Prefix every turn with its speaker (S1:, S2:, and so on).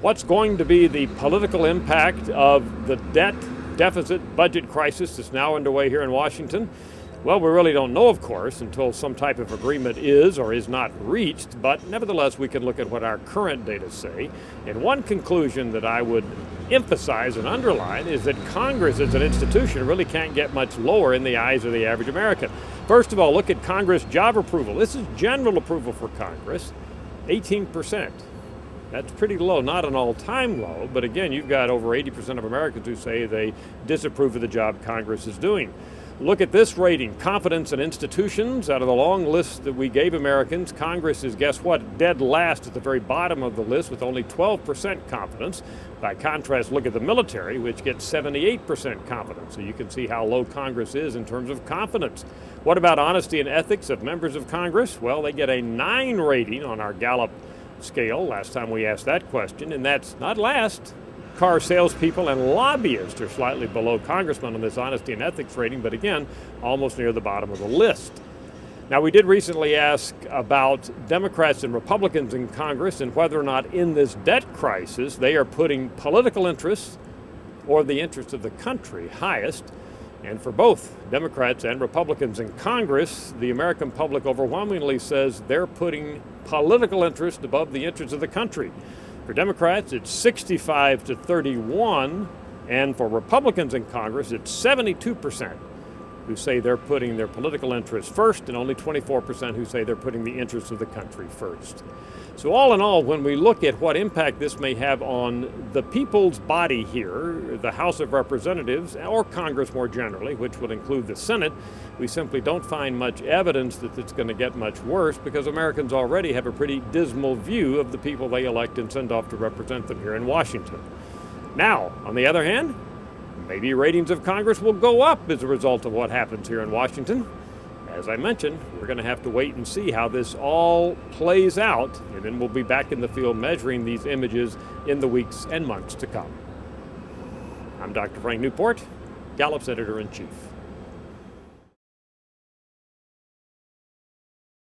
S1: What's going to be the political impact of the debt deficit budget crisis that's now underway here in Washington? Well, we really don't know, of course, until some type of agreement is or is not reached, but nevertheless, we can look at what our current data say. And one conclusion that I would emphasize and underline is that Congress as an institution really can't get much lower in the eyes of the average American. First of all, look at Congress job approval. This is general approval for Congress, 18%. That's pretty low, not an all-time low, but again, you've got over 80% of Americans who say they disapprove of the job Congress is doing. Look at this rating, confidence in institutions. Out of the long list that we gave Americans, Congress is, guess what, dead last at the very bottom of the list with only 12% confidence. By contrast, look at the military, which gets 78% confidence. So you can see how low Congress is in terms of confidence. What about honesty and ethics of members of Congress? Well, they get a 9 rating on our Gallup scale last time we asked that question, and that's not last. Car salespeople and lobbyists are slightly below congressmen on this honesty and ethics rating, but again, almost near the bottom of the list. Now, we did recently ask about Democrats and Republicans in Congress and whether or not in this debt crisis they are putting political interests or the interests of the country highest. And for both Democrats and Republicans in Congress, the American public overwhelmingly says they're putting political interest above the interests of the country. For Democrats, it's 65 to 31, and for Republicans in Congress, it's 72% who say they're putting their political interests first, and only 24% who say they're putting the interests of the country first. So all in all, when we look at what impact this may have on the people's body here, the House of Representatives, or Congress more generally, which would include the Senate, we simply don't find much evidence that it's going to get much worse because Americans already have a pretty dismal view of the people they elect and send off to represent them here in Washington. Now, on the other hand, maybe ratings of Congress will go up as a result of what happens here in Washington. As I mentioned, we're going to have to wait and see how this all plays out, and then we'll be back in the field measuring these images in the weeks and months to come. I'm Dr. Frank Newport, Gallup's Editor-in-Chief.